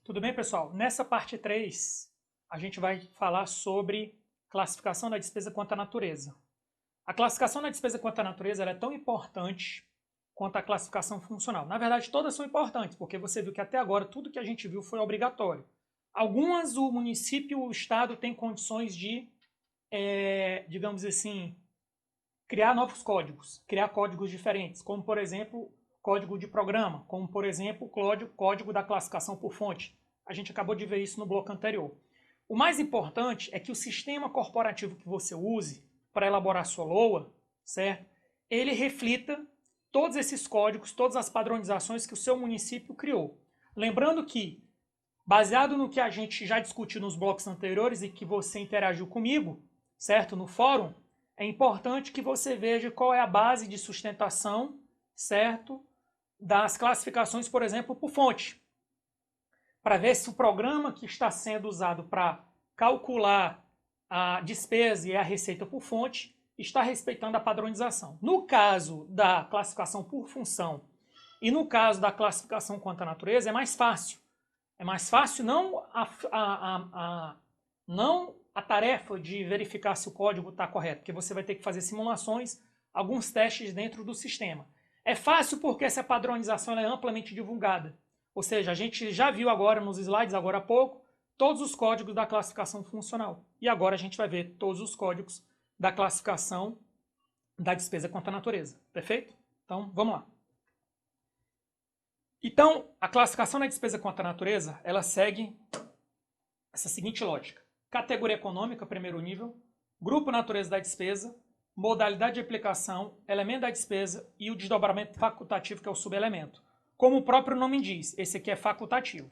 Tudo bem, pessoal? Nessa parte 3, a gente vai falar sobre classificação da despesa quanto à natureza. A classificação da despesa quanto à natureza ela é tão importante quanto a classificação funcional. Na verdade, todas são importantes, porque você viu que até agora tudo que a gente viu foi obrigatório. Algumas o município, o estado tem condições de, digamos assim, criar novos códigos, criar códigos diferentes, como por exemplo, código de programa, como por exemplo, o código da classificação por fonte. A gente acabou de ver isso no bloco anterior. O mais importante é que o sistema corporativo que você use para elaborar sua LOA, certo? Ele reflita todos esses códigos, todas as padronizações que o seu município criou. Lembrando que, baseado no que a gente já discutiu nos blocos anteriores e que você interagiu comigo, certo? No fórum, é importante que você veja qual é a base de sustentação, certo? Das classificações, por exemplo, por fonte. Para ver se o programa que está sendo usado para calcular a despesa e a receita por fonte está respeitando a padronização. No caso da classificação por função e no caso da classificação quanto à natureza, é mais fácil. É mais fácil não a tarefa de verificar se o código está correto, porque você vai ter que fazer simulações, alguns testes dentro do sistema. É fácil porque essa padronização é amplamente divulgada. Ou seja, a gente já viu agora nos slides, agora há pouco, todos os códigos da classificação funcional. E agora a gente vai ver todos os códigos da classificação da despesa quanto à natureza. Perfeito? Então, vamos lá. Então, a classificação da despesa quanto à natureza, ela segue essa seguinte lógica. Categoria econômica, primeiro nível. Grupo natureza da despesa. Modalidade de aplicação, elemento da despesa e o desdobramento facultativo, que é o subelemento. Como o próprio nome diz, esse aqui é facultativo.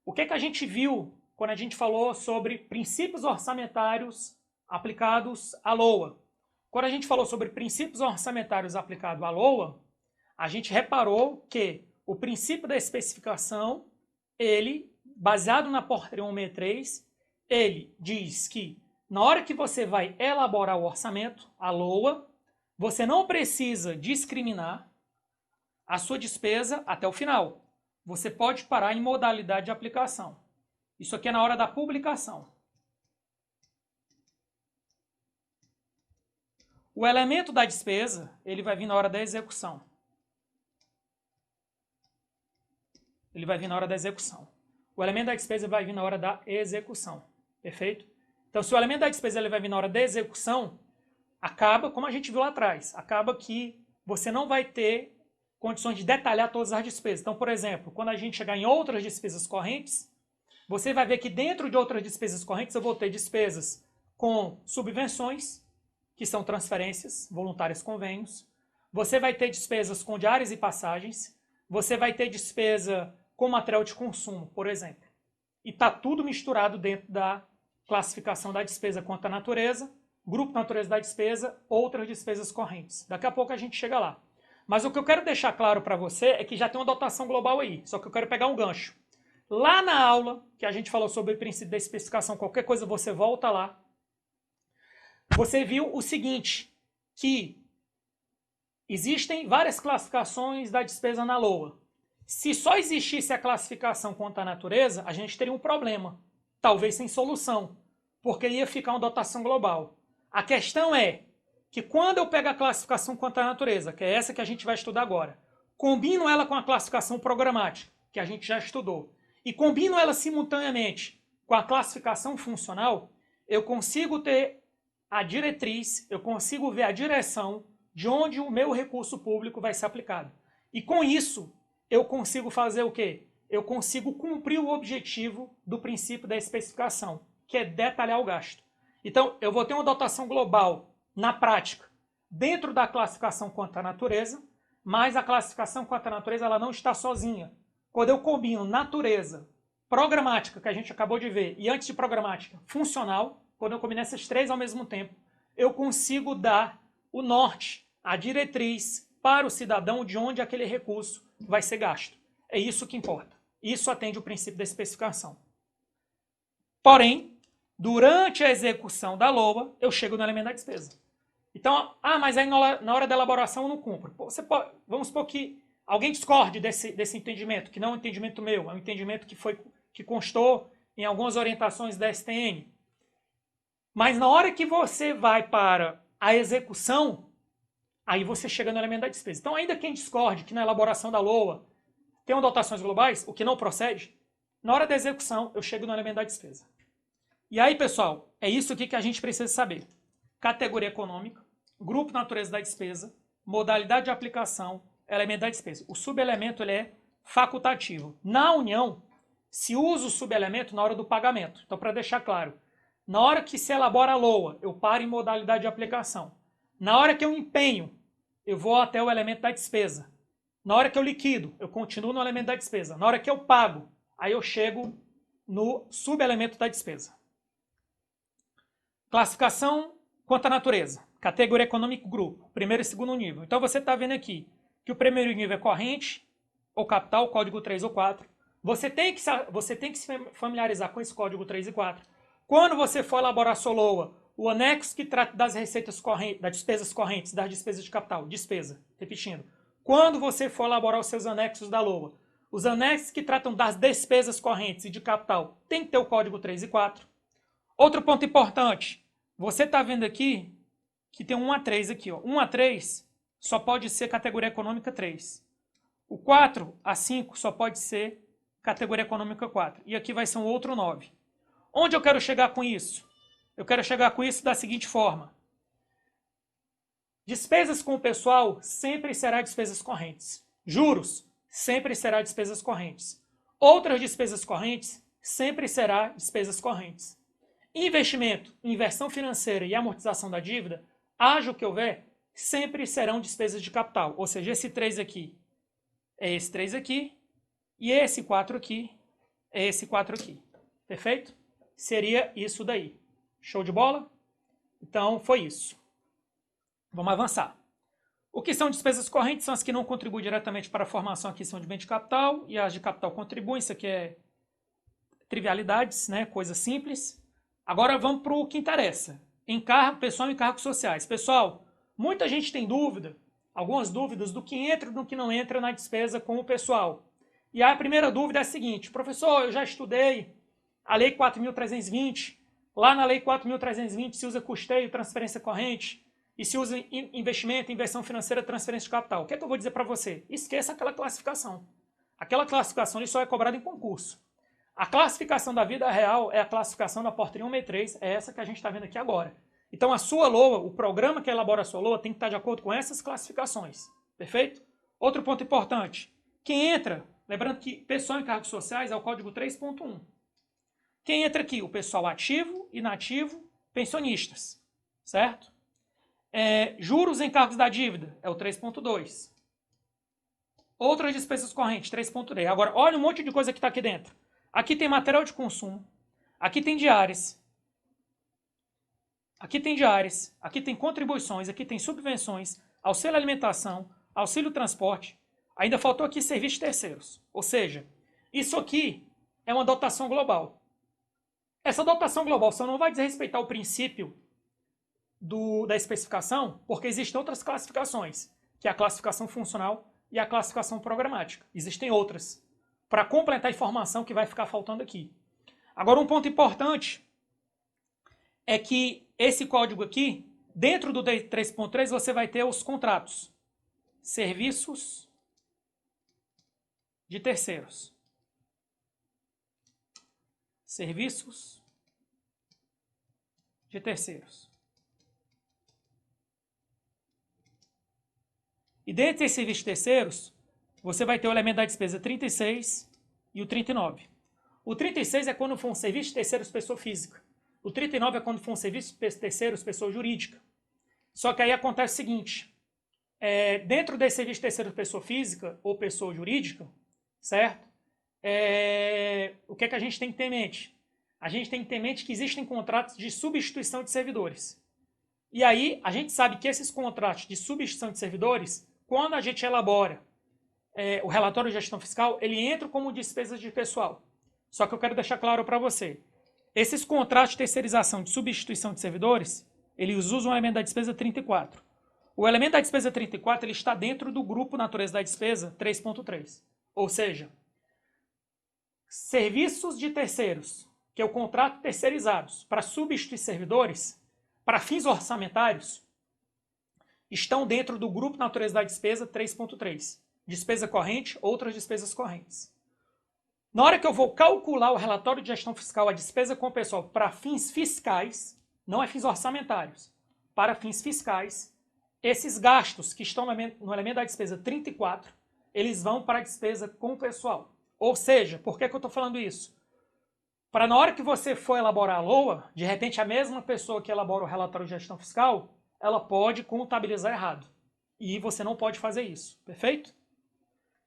O que é que a gente viu quando a gente falou sobre princípios orçamentários aplicados à LOA? Quando a gente falou sobre princípios orçamentários aplicados à LOA, a gente reparou que o princípio da especificação, ele, baseado na portaria 163, ele diz que na hora que você vai elaborar o orçamento, a LOA, você não precisa discriminar a sua despesa até o final. Você pode parar em modalidade de aplicação. Isso aqui é na hora da publicação. O elemento da despesa, ele vai vir na hora da execução. Ele vai vir na hora da execução. O elemento da despesa vai vir na hora da execução. Perfeito? Então, se o elemento da despesa ele vai vir na hora da execução, acaba, como a gente viu lá atrás, acaba que você não vai ter condições de detalhar todas as despesas. Então, por exemplo, quando a gente chegar em outras despesas correntes, você vai ver que dentro de outras despesas correntes eu vou ter despesas com subvenções, que são transferências voluntárias, convênios. Você vai ter despesas com diárias e passagens. Você vai ter despesa com material de consumo, por exemplo. E está tudo misturado dentro da classificação da despesa quanto à natureza, grupo natureza da despesa, outras despesas correntes. Daqui a pouco a gente chega lá. Mas o que eu quero deixar claro para você é que já tem uma dotação global aí, só que eu quero pegar um gancho. Lá na aula, que a gente falou sobre o princípio da especificação, qualquer coisa você volta lá, você viu o seguinte, que existem várias classificações da despesa na LOA. Se só existisse a classificação quanto à natureza, a gente teria um problema, talvez sem solução, porque ia ficar uma dotação global. A questão é que quando eu pego a classificação quanto à natureza, que é essa que a gente vai estudar agora, combino ela com a classificação programática, que a gente já estudou, e combino ela simultaneamente com a classificação funcional, eu consigo ter a diretriz, eu consigo ver a direção de onde o meu recurso público vai ser aplicado. E com isso, eu consigo fazer o quê? Eu consigo cumprir o objetivo do princípio da especificação, que é detalhar o gasto. Então, eu vou ter uma dotação global na prática, dentro da classificação quanto à natureza, mas a classificação quanto à natureza ela não está sozinha. Quando eu combino natureza, programática, que a gente acabou de ver, e antes de programática, funcional, quando eu combino essas três ao mesmo tempo, eu consigo dar o norte, a diretriz para o cidadão de onde aquele recurso vai ser gasto. É isso que importa. Isso atende o princípio da especificação. Porém, durante a execução da LOA, eu chego no elemento da despesa. Então, mas aí na hora da elaboração eu não cumpro. Vamos supor que Alguém discorde desse entendimento, que não é um entendimento meu, é um entendimento que constou em algumas orientações da STN. Mas na hora que você vai para a execução, aí você chega no elemento da despesa. Então, ainda quem discorde que na elaboração da LOA tem dotações globais, o que não procede, na hora da execução eu chego no elemento da despesa. E aí, pessoal, é isso aqui que a gente precisa saber. Categoria econômica, grupo natureza da despesa, modalidade de aplicação, elemento da despesa. O subelemento ele é facultativo. Na União, se usa o subelemento na hora do pagamento. Então, para deixar claro, na hora que se elabora a LOA, eu paro em modalidade de aplicação. Na hora que eu empenho, eu vou até o elemento da despesa. Na hora que eu liquido, eu continuo no elemento da despesa. Na hora que eu pago, aí eu chego no subelemento da despesa. Classificação quanto à natureza. Categoria econômica grupo. Primeiro e segundo nível. Então você está vendo aqui que o primeiro nível é corrente ou capital, código 3 ou 4. Você tem que se familiarizar com esse código 3 e 4. Quando você for elaborar a sua LOA, o anexo que trata das receitas correntes, das despesas correntes, das despesas de capital, despesa, repetindo. Quando você for elaborar os seus anexos da LOA, os anexos que tratam das despesas correntes e de capital tem que ter o código 3 e 4. Outro ponto importante, você está vendo aqui que tem 1 a 3 aqui. Ó. 1 a 3 só pode ser categoria econômica 3. O 4 a 5 só pode ser categoria econômica 4. E aqui vai ser um outro 9. Onde eu quero chegar com isso? Eu quero chegar com isso da seguinte forma. Despesas com o pessoal sempre será despesas correntes. Juros sempre será despesas correntes. Outras despesas correntes sempre será despesas correntes. Investimento, inversão financeira e amortização da dívida, haja o que houver, sempre serão despesas de capital. Ou seja, esse 3 aqui é esse 3 aqui e esse 4 aqui é esse 4 aqui. Perfeito? Seria isso daí. Show de bola? Então, foi isso. Vamos avançar. O que são despesas correntes? São as que não contribuem diretamente para a formação e aquisição de bem de capital, e as de capital contribuem. Isso aqui é trivialidades, né? Coisas simples. Agora vamos para o que interessa. Encargo, pessoal e encargos sociais. Pessoal, muita gente tem dúvida, algumas dúvidas do que entra e do que não entra na despesa com o pessoal. E a primeira dúvida é a seguinte: professor, eu já estudei a Lei 4.320. Lá na Lei 4.320 se usa custeio, transferência corrente, e se usa investimento, inversão financeira, transferência de capital. O que é que eu vou dizer para você? Esqueça aquela classificação. Aquela classificação só é cobrada em concurso. A classificação da vida real é a classificação da portaria 163, é essa que a gente está vendo aqui agora. Então a sua LOA, o programa que elabora a sua LOA, tem que estar de acordo com essas classificações. Perfeito? Outro ponto importante. Quem entra, lembrando que pessoal em cargos sociais é o código 3.1. Quem entra aqui? O pessoal ativo, inativo, pensionistas. Certo? Juros em cargos da dívida é o 3.2. Outras despesas correntes, 3.3. Agora, olha um monte de coisa que está aqui dentro. Aqui tem material de consumo, aqui tem diárias, aqui tem contribuições, aqui tem subvenções, auxílio alimentação, auxílio transporte, ainda faltou aqui serviços de terceiros. Ou seja, isso aqui é uma dotação global. Essa dotação global só não vai desrespeitar o princípio da especificação, porque existem outras classificações, que é a classificação funcional e a classificação programática. Existem outras, para completar a informação que vai ficar faltando aqui. Agora, um ponto importante é que esse código aqui, dentro do 3.3, você vai ter os contratos. Serviços de terceiros. Serviços de terceiros. E dentro desses serviços de terceiros, você vai ter o elemento da despesa 36 e o 39. O 36 é quando for um serviço de terceiros pessoa física. O 39 é quando for um serviço de terceiros pessoa jurídica. Só que aí acontece o seguinte, dentro desse serviço de terceiros pessoa física ou pessoa jurídica, certo? O que é que a gente tem que ter em mente? A gente tem que ter em mente que existem contratos de substituição de servidores. E aí, a gente sabe que esses contratos de substituição de servidores, quando a gente elabora o relatório de gestão fiscal, ele entra como despesas de pessoal. Só que eu quero deixar claro para você. Esses contratos de terceirização de substituição de servidores, eles usam o elemento da despesa 34. O elemento da despesa 34 ele está dentro do grupo natureza da despesa 3.3. Ou seja, serviços de terceiros, que eu contrato terceirizados para substituir servidores, para fins orçamentários, estão dentro do grupo natureza da despesa 3.3. Despesa corrente, outras despesas correntes. Na hora que eu vou calcular o relatório de gestão fiscal, a despesa com o pessoal para fins fiscais, não é fins orçamentários, para fins fiscais, esses gastos que estão no elemento da despesa 34, eles vão para a despesa com o pessoal. Ou seja, por que eu estou falando isso? Para na hora que você for elaborar a LOA, de repente a mesma pessoa que elabora o relatório de gestão fiscal, ela pode contabilizar errado. E você não pode fazer isso, perfeito?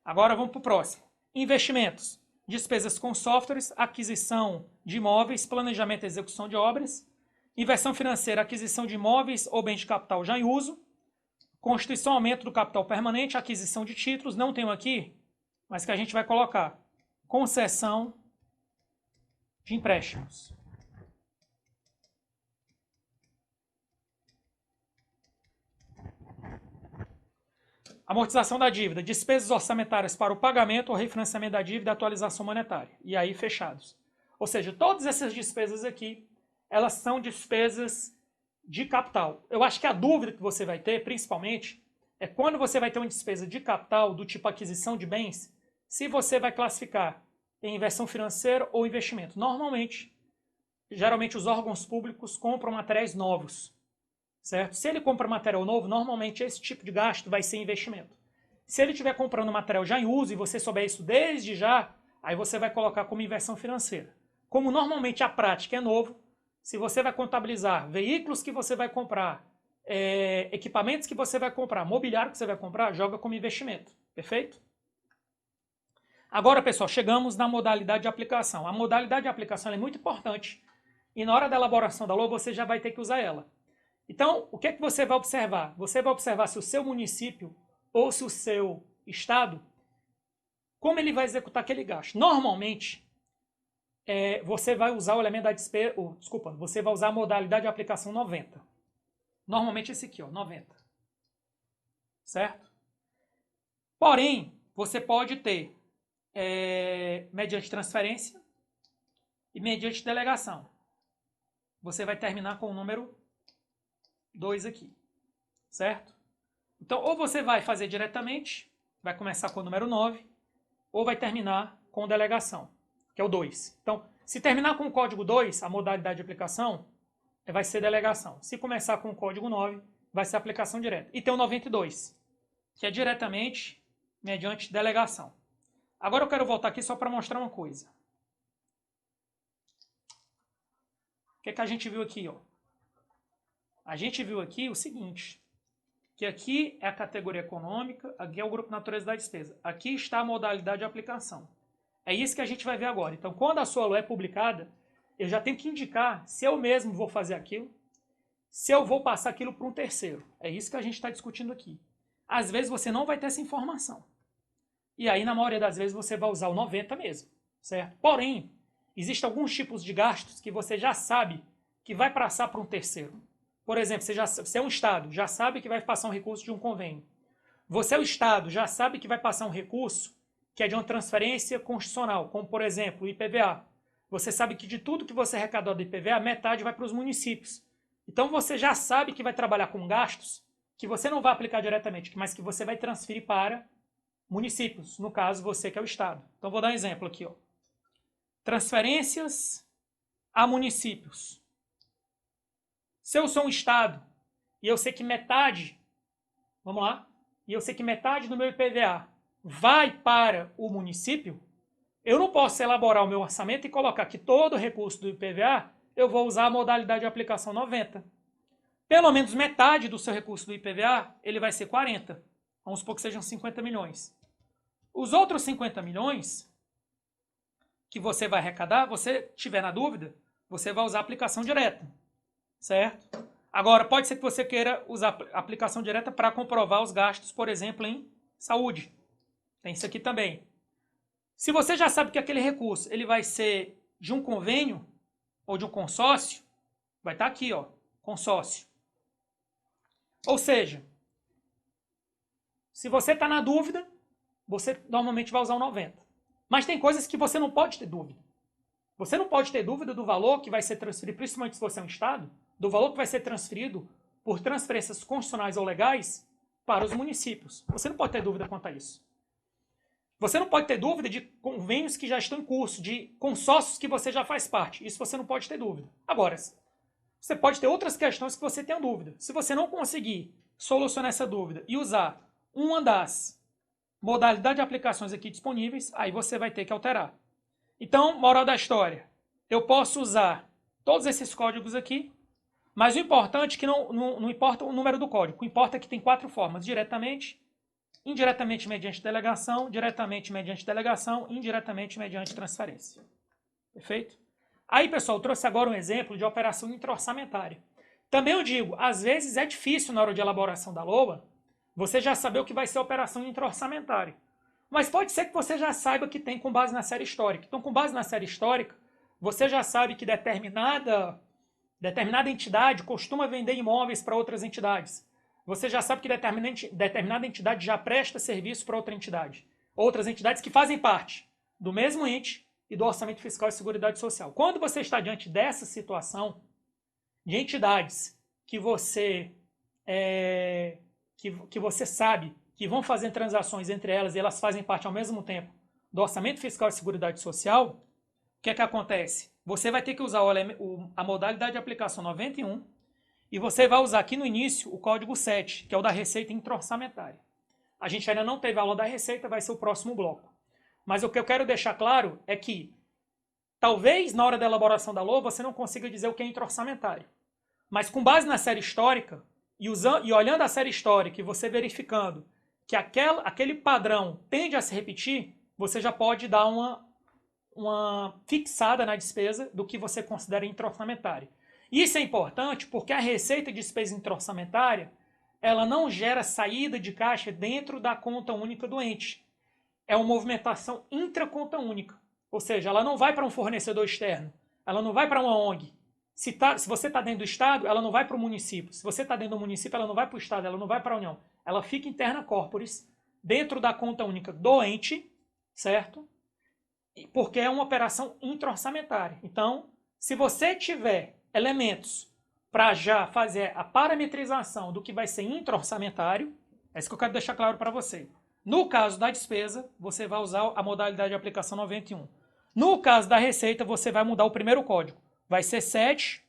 Agora vamos para o próximo. Investimentos. Despesas com softwares, aquisição de imóveis, planejamento e execução de obras, inversão financeira, aquisição de imóveis ou bens de capital já em uso, constituição, aumento do capital permanente, aquisição de títulos, não tenho aqui, mas que a gente vai colocar, concessão de empréstimos. Amortização da dívida, despesas orçamentárias para o pagamento ou refinanciamento da dívida e atualização monetária. E aí fechados. Ou seja, todas essas despesas aqui, elas são despesas de capital. Eu acho que a dúvida que você vai ter, principalmente, é quando você vai ter uma despesa de capital do tipo aquisição de bens, se você vai classificar em inversão financeira ou investimento. Normalmente, geralmente os órgãos públicos compram materiais novos. Certo? Se ele compra material novo, normalmente esse tipo de gasto vai ser investimento. Se ele estiver comprando material já em uso e você souber isso desde já, aí você vai colocar como inversão financeira. Como normalmente a prática é novo, se você vai contabilizar veículos que você vai comprar, equipamentos que você vai comprar, mobiliário que você vai comprar, joga como investimento. Perfeito? Agora, pessoal, chegamos na modalidade de aplicação. A modalidade de aplicação é muito importante e na hora da elaboração da LOA você já vai ter que usar ela. Então, o que é que você vai observar? Você vai observar se o seu município ou se o seu estado, como ele vai executar aquele gasto. Normalmente, você vai usar o elemento da despesa, você vai usar a modalidade de aplicação 90. Normalmente esse aqui, ó, 90. Certo? Porém, você pode ter mediante transferência e mediante delegação. Você vai terminar com o número 2 aqui, certo? Então, ou você vai fazer diretamente, vai começar com o número 9, ou vai terminar com delegação, que é o 2. Então, se terminar com o código 2, a modalidade de aplicação vai ser delegação. Se começar com o código 9, vai ser aplicação direta. E tem o 92, que é diretamente mediante delegação. Agora eu quero voltar aqui só para mostrar uma coisa. O que é que a gente viu aqui, ó? A gente viu aqui o seguinte, que aqui é a categoria econômica, aqui é o grupo natureza da despesa. Aqui está a modalidade de aplicação. É isso que a gente vai ver agora. Então, quando a sua LOA é publicada, eu já tenho que indicar se eu mesmo vou fazer aquilo, se eu vou passar aquilo para um terceiro. É isso que a gente está discutindo aqui. Às vezes você não vai ter essa informação. E aí, na maioria das vezes, você vai usar o 90 mesmo, certo? Porém, existem alguns tipos de gastos que você já sabe que vai passar para um terceiro. Por exemplo, você é um Estado, já sabe que vai passar um recurso de um convênio. Você é o Estado, já sabe que vai passar um recurso que é de uma transferência constitucional, como, por exemplo, o IPVA. Você sabe que de tudo que você arrecadou do IPVA, metade vai para os municípios. Então, você já sabe que vai trabalhar com gastos que você não vai aplicar diretamente, mas que você vai transferir para municípios. No caso, você que é o Estado. Então, vou dar um exemplo aqui, ó. Transferências a municípios. Se eu sou um Estado e eu sei que metade, vamos lá, e eu sei que metade do meu IPVA vai para o município, eu não posso elaborar o meu orçamento e colocar que todo o recurso do IPVA eu vou usar a modalidade de aplicação 90. Pelo menos metade do seu recurso do IPVA, ele vai ser 40. Vamos supor que sejam 50 milhões. Os outros 50 milhões que você vai arrecadar, você tiver na dúvida, você vai usar a aplicação direta. Certo? Agora, pode ser que você queira usar a aplicação direta para comprovar os gastos, por exemplo, em saúde. Tem isso aqui também. Se você já sabe que aquele recurso ele vai ser de um convênio ou de um consórcio, vai estar aqui, ó, consórcio. Ou seja, Se você está na dúvida, você normalmente vai usar o 90. Mas tem coisas que você não pode ter dúvida. Você não pode ter dúvida do valor que vai ser transferido, principalmente se você é um Estado, do valor que vai ser transferido por transferências constitucionais ou legais para os municípios. Você não pode ter dúvida quanto a isso. Você não pode ter dúvida de convênios que já estão em curso, de consórcios que você já faz parte. Isso você não pode ter dúvida. Agora, você pode ter outras questões que você tenha dúvida. Se você não conseguir solucionar essa dúvida e usar uma das modalidades de aplicações aqui disponíveis, aí você vai ter que alterar. Então, moral da história, eu posso usar todos esses códigos aqui, mas o importante é que não importa o número do código, o que importa é que tem 4 formas: diretamente, indiretamente mediante delegação, diretamente mediante delegação, indiretamente mediante transferência. Perfeito? Aí, pessoal, eu trouxe agora um exemplo de operação intra-orçamentária. Também eu digo, às vezes é difícil na hora de elaboração da LOA, você já saber o que vai ser a operação intra-orçamentária. Mas pode ser que você já saiba que tem com base na série histórica. Então, com base na série histórica, você já sabe que determinada entidade costuma vender imóveis para outras entidades. Você já sabe que determinada entidade já presta serviço para outra entidade. Outras entidades que fazem parte do mesmo ente e do Orçamento Fiscal e Seguridade Social. Quando você está diante dessa situação de entidades que você sabe que vão fazer transações entre elas e elas fazem parte ao mesmo tempo do Orçamento Fiscal e Seguridade Social, o que é que acontece? Você vai ter que usar a modalidade de aplicação 91 e você vai usar aqui no início o código 7, que é o da receita intra-orçamentária. A gente ainda não teve aula da receita, vai ser o próximo bloco. Mas o que eu quero deixar claro é que talvez na hora da elaboração da LOA você não consiga dizer o que é intra-orçamentário. Mas com base na série histórica e olhando a série histórica e você verificando que aquele padrão tende a se repetir, você já pode dar uma fixada na despesa do que você considera intra-orçamentária. Isso é importante porque a receita de despesa intra-orçamentária ela não gera saída de caixa dentro da conta única do ente. É uma movimentação intra-conta única. Ou seja, ela não vai para um fornecedor externo, ela não vai para uma ONG. Se você está dentro do Estado, ela não vai para o município. Se você está dentro do município, ela não vai para o Estado, ela não vai para a União. Ela fica interna corporis, dentro da conta única do ente, certo? Porque é uma operação intra-orçamentária. Então, se você tiver elementos para já fazer a parametrização do que vai ser intra-orçamentário, é isso que eu quero deixar claro para você. No caso da despesa, você vai usar a modalidade de aplicação 91. No caso da receita, você vai mudar o primeiro código. Vai ser 7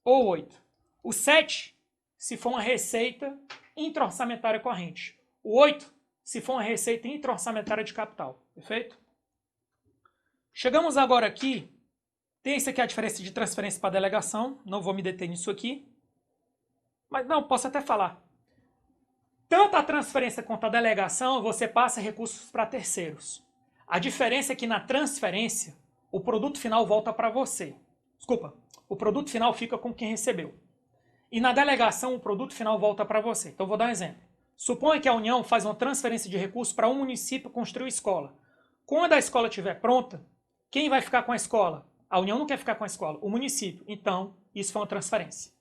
ou 8. O 7, se for uma receita intra-orçamentária corrente. O 8, se for uma receita intra-orçamentária de capital. Perfeito? Chegamos agora aqui. Tem esse aqui a diferença de transferência para delegação. Não vou me deter nisso aqui. Mas não, posso até falar. Tanto a transferência quanto a delegação, você passa recursos para terceiros. A diferença é que na transferência, o produto final volta para você. Desculpa, o produto final fica com quem recebeu. E na delegação, o produto final volta para você. Então, vou dar um exemplo. Suponha que a União faz uma transferência de recursos para um município construir escola. Quando a escola estiver pronta, quem vai ficar com a escola? A União não quer ficar com a escola, o município. Então, isso foi uma transferência.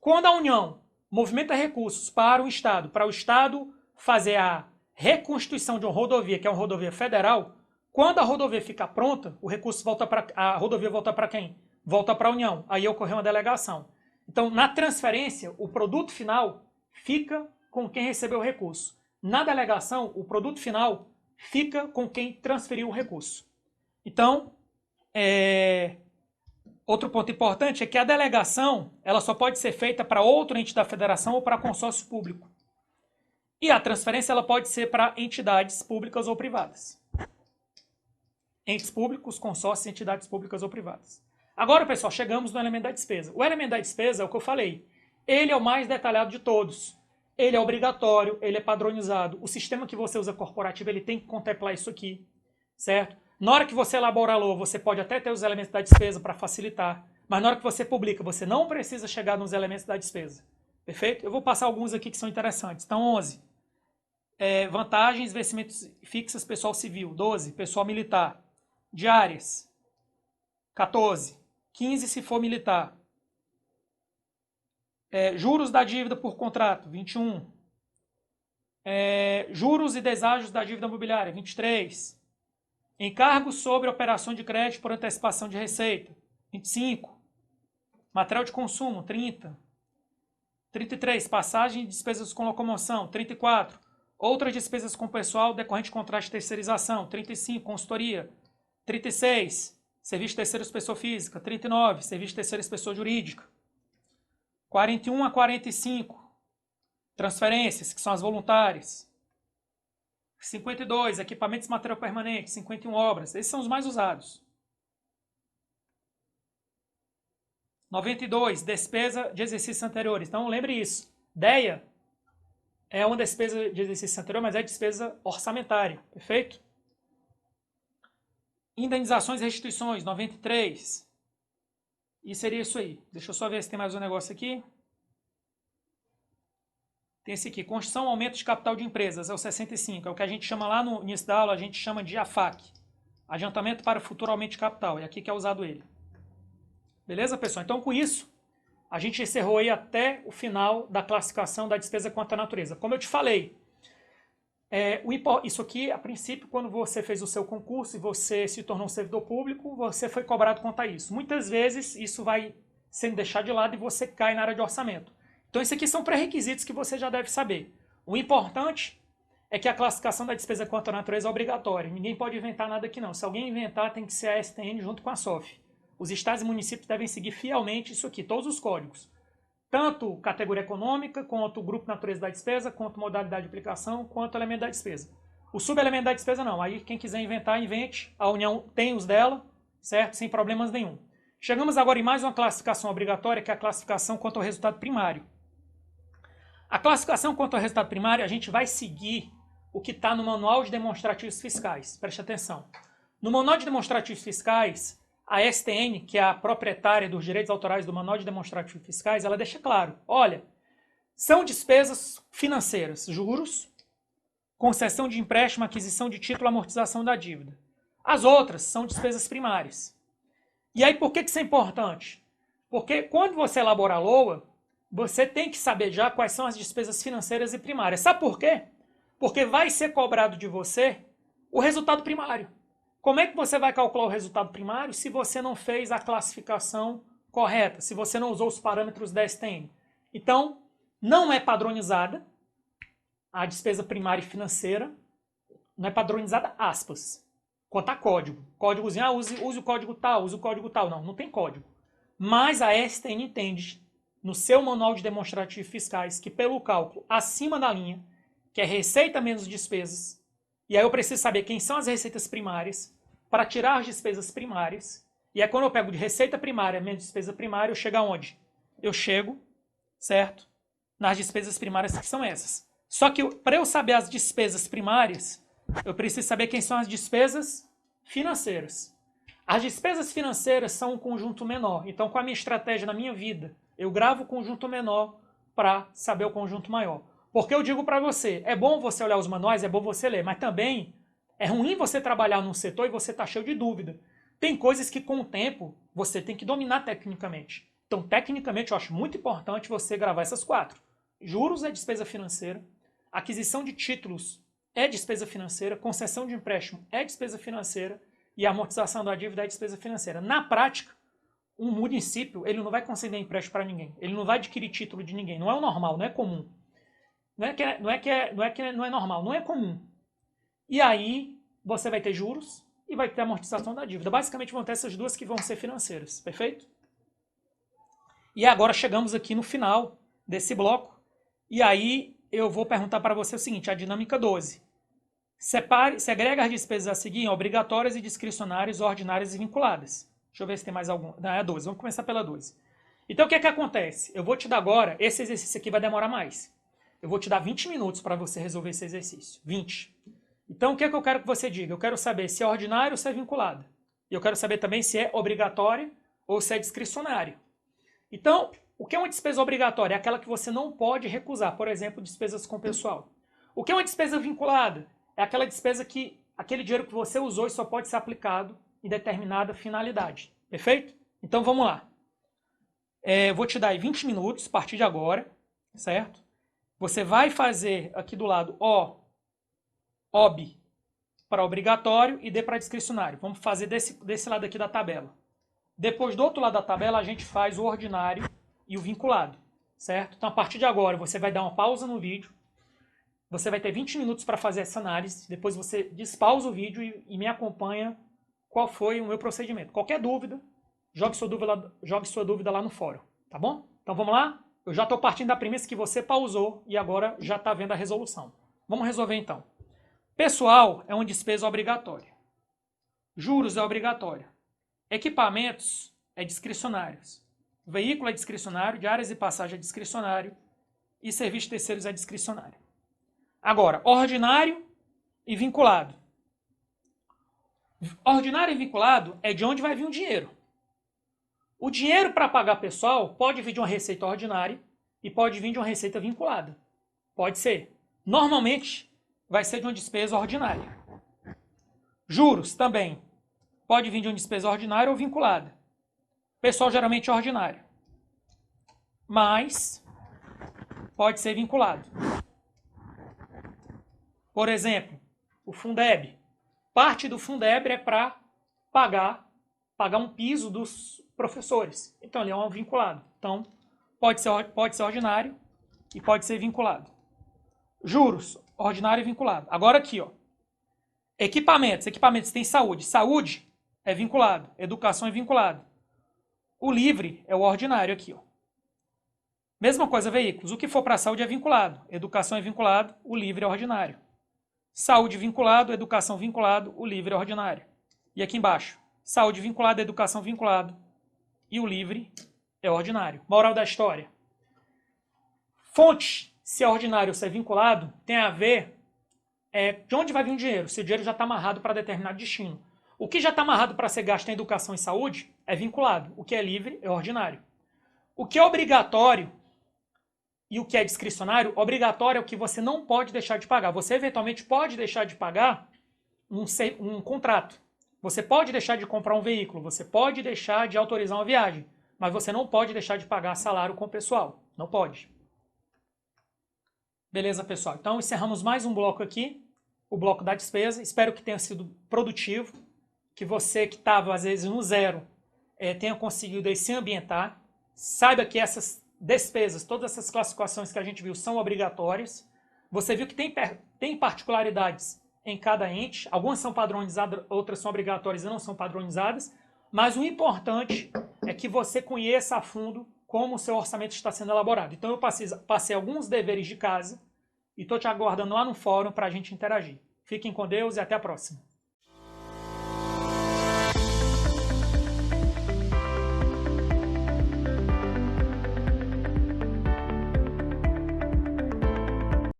Quando a União movimenta recursos para o Estado fazer a reconstituição de uma rodovia, que é uma rodovia federal, quando a rodovia ficar pronta, a rodovia volta para quem? Volta para a União. Aí ocorreu uma delegação. Então, na transferência, o produto final fica com quem recebeu o recurso. Na delegação, o produto final fica com quem transferiu o recurso. Então, outro ponto importante é que a delegação ela só pode ser feita para outro ente da federação ou para consórcio público. E a transferência ela pode ser para entidades públicas ou privadas. Entes públicos, consórcios, entidades públicas ou privadas. Agora, pessoal, chegamos no elemento da despesa. O elemento da despesa é o que eu falei. Ele é o mais detalhado de todos. Ele é obrigatório, ele é padronizado. O sistema que você usa corporativo, ele tem que contemplar isso aqui, certo? Na hora que você elabora a LOA, você pode até ter os elementos da despesa para facilitar, mas na hora que você publica, você não precisa chegar nos elementos da despesa. Perfeito? Eu vou passar alguns aqui que são interessantes. Então, 11. Vantagens, vencimentos fixas, pessoal civil. 12. Pessoal militar. Diárias. 14. 15 se for militar. Juros da dívida por contrato. 21. Juros e deságios da dívida imobiliária, 23. Encargos sobre operação de crédito por antecipação de receita, 25. Material de consumo, 30. 33. Passagem e despesas com locomoção, 34. Outras despesas com pessoal decorrente de contrato de terceirização, 35. Consultoria, 36. Serviço de terceiros pessoa física, 39. Serviço de terceiros pessoa jurídica. 41 a 45. Transferências, que são as voluntárias. 52, equipamentos e material permanente. 51, obras. Esses são os mais usados. 92, despesa de exercícios anteriores. Então, lembre isso. DEA é uma despesa de exercício anterior, mas é despesa orçamentária. Perfeito? Indenizações e restituições, 93. E seria isso aí. Deixa eu só ver se tem mais um negócio aqui. Tem esse aqui, construção ou aumento de capital de empresas, é o 65. É o que a gente chama lá no início da aula, a gente chama de AFAC. Adiantamento para futuro aumento de capital. É aqui que é usado ele. Beleza, pessoal? Então, com isso, a gente encerrou aí até o final da classificação da despesa quanto à natureza. Como eu te falei, isso aqui, a princípio, quando você fez o seu concurso e você se tornou um servidor público, você foi cobrado quanto a isso. Muitas vezes, isso vai sendo deixado de lado e você cai na área de orçamento. Então, isso aqui são pré-requisitos que você já deve saber. O importante é que a classificação da despesa quanto à natureza é obrigatória. Ninguém pode inventar nada aqui, não. Se alguém inventar, tem que ser a STN junto com a SOF. Os estados e municípios devem seguir fielmente isso aqui, todos os códigos. Tanto categoria econômica, quanto grupo natureza da despesa, quanto modalidade de aplicação, quanto elemento da despesa. O subelemento da despesa não. Aí quem quiser inventar, invente. A União tem os dela, certo? Sem problemas nenhum. Chegamos agora em mais uma classificação obrigatória, que é a classificação quanto ao resultado primário. A classificação quanto ao resultado primário, a gente vai seguir o que está no Manual de Demonstrativos Fiscais. Preste atenção. No Manual de Demonstrativos Fiscais, a STN, que é a proprietária dos direitos autorais do Manual de Demonstrativos Fiscais, ela deixa claro, olha, são despesas financeiras, juros, concessão de empréstimo, aquisição de título, amortização da dívida. As outras são despesas primárias. E aí, por que isso é importante? Porque quando você elabora a LOA, você tem que saber já quais são as despesas financeiras e primárias. Sabe por quê? Porque vai ser cobrado de você o resultado primário. Como é que você vai calcular o resultado primário se você não fez a classificação correta, se você não usou os parâmetros da STN? Então, não é padronizada a despesa primária e financeira, não é padronizada, aspas, quanto a código. Códigozinho, use o código tal, use o código tal. Não, não tem código. Mas a STN entende, no seu Manual de Demonstrativos Fiscais, que pelo cálculo acima da linha, que é receita menos despesas, e aí eu preciso saber quem são as receitas primárias para tirar as despesas primárias. E aí quando eu pego de receita primária menos despesa primária, eu chego aonde? Eu chego, certo? Nas despesas primárias que são essas. Só que para eu saber as despesas primárias, eu preciso saber quem são as despesas financeiras. As despesas financeiras são um conjunto menor. Então, com a minha estratégia na minha vida, eu gravo o conjunto menor para saber o conjunto maior. Porque eu digo para você, é bom você olhar os manuais, é bom você ler, mas também é ruim você trabalhar num setor e você tá cheio de dúvida. Tem coisas que com o tempo você tem que dominar tecnicamente. Então, tecnicamente, eu acho muito importante você gravar essas 4. Juros é despesa financeira, aquisição de títulos é despesa financeira, concessão de empréstimo é despesa financeira e amortização da dívida é despesa financeira. Na prática, um município ele não vai conceder empréstimo para ninguém, ele não vai adquirir título de ninguém, não é o normal, não é comum. Não é que não é normal, não é comum. E aí você vai ter juros e vai ter amortização da dívida. Basicamente vão ter essas duas que vão ser financeiras, perfeito? E agora chegamos aqui no final desse bloco. E aí eu vou perguntar para você o seguinte, a dinâmica 12. Segrega as despesas a seguir em obrigatórias e discricionárias, ordinárias e vinculadas. Deixa eu ver se tem mais algum. Não, é a 12. Vamos começar pela 12. Então o que é que acontece? Eu vou te dar agora, esse exercício aqui vai demorar mais. Eu vou te dar 20 minutos para você resolver esse exercício. 20. Então, o que é que eu quero que você diga? Eu quero saber se é ordinário ou se é vinculado. E eu quero saber também se é obrigatório ou se é discricionário. Então, o que é uma despesa obrigatória? É aquela que você não pode recusar. Por exemplo, despesas com pessoal. O que é uma despesa vinculada? É aquela despesa que aquele dinheiro que você usou e só pode ser aplicado em determinada finalidade. Perfeito? Então, vamos lá. Vou te dar aí 20 minutos a partir de agora, certo? Você vai fazer aqui do lado OB para obrigatório e D para discricionário. Vamos fazer desse lado aqui da tabela. Depois, do outro lado da tabela, a gente faz o ordinário e o vinculado, certo? Então, a partir de agora, você vai dar uma pausa no vídeo. Você vai ter 20 minutos para fazer essa análise. Depois você despausa o vídeo e me acompanha qual foi o meu procedimento. Qualquer dúvida, jogue sua dúvida lá no fórum, tá bom? Então vamos lá? Eu já estou partindo da premissa que você pausou e agora já está vendo a resolução. Vamos resolver então. Pessoal é uma despesa obrigatória. Juros é obrigatório. Equipamentos é discricionários. Veículo é discricionário, diárias e passagem é discricionário e serviços terceiros é discricionário. Agora, ordinário e vinculado. Ordinário e vinculado é de onde vai vir o dinheiro. O dinheiro para pagar pessoal pode vir de uma receita ordinária e pode vir de uma receita vinculada. Pode ser. Normalmente, vai ser de uma despesa ordinária. Juros também. Pode vir de uma despesa ordinária ou vinculada. Pessoal geralmente é ordinário. Mas pode ser vinculado. Por exemplo, o Fundeb. Parte do Fundeb é para pagar um piso dos professores. Então, ele é um vinculado. Então, pode ser ordinário e pode ser vinculado. Juros, ordinário e vinculado. Agora aqui, ó. Equipamentos tem saúde. Saúde é vinculado. Educação é vinculado. O livre é o ordinário aqui, ó. Mesma coisa, veículos. O que for para a saúde é vinculado. Educação é vinculado. O livre é ordinário. Saúde vinculado, educação vinculado, o livre é ordinário. E aqui embaixo, saúde vinculado, educação vinculado e o livre é ordinário. Moral da história. Fonte, se é ordinário ou se é vinculado, tem a ver de onde vai vir o dinheiro, se o dinheiro já está amarrado para determinado destino. O que já está amarrado para ser gasto em educação e saúde é vinculado. O que é livre é ordinário. O que é obrigatório e o que é discricionário, obrigatório é o que você não pode deixar de pagar. Você eventualmente pode deixar de pagar um contrato. Você pode deixar de comprar um veículo. Você pode deixar de autorizar uma viagem. Mas você não pode deixar de pagar salário com o pessoal. Não pode. Beleza, pessoal? Então, encerramos mais um bloco aqui. O bloco da despesa. Espero que tenha sido produtivo. Que você que estava, às vezes, no zero, tenha conseguido aí se ambientar. Saiba que essas despesas, todas essas classificações que a gente viu são obrigatórias. Você viu que tem particularidades em cada ente. Algumas são padronizadas, outras são obrigatórias e não são padronizadas. Mas o importante é que você conheça a fundo como o seu orçamento está sendo elaborado. Então eu passei alguns deveres de casa e estou te aguardando lá no fórum para a gente interagir. Fiquem com Deus e até a próxima.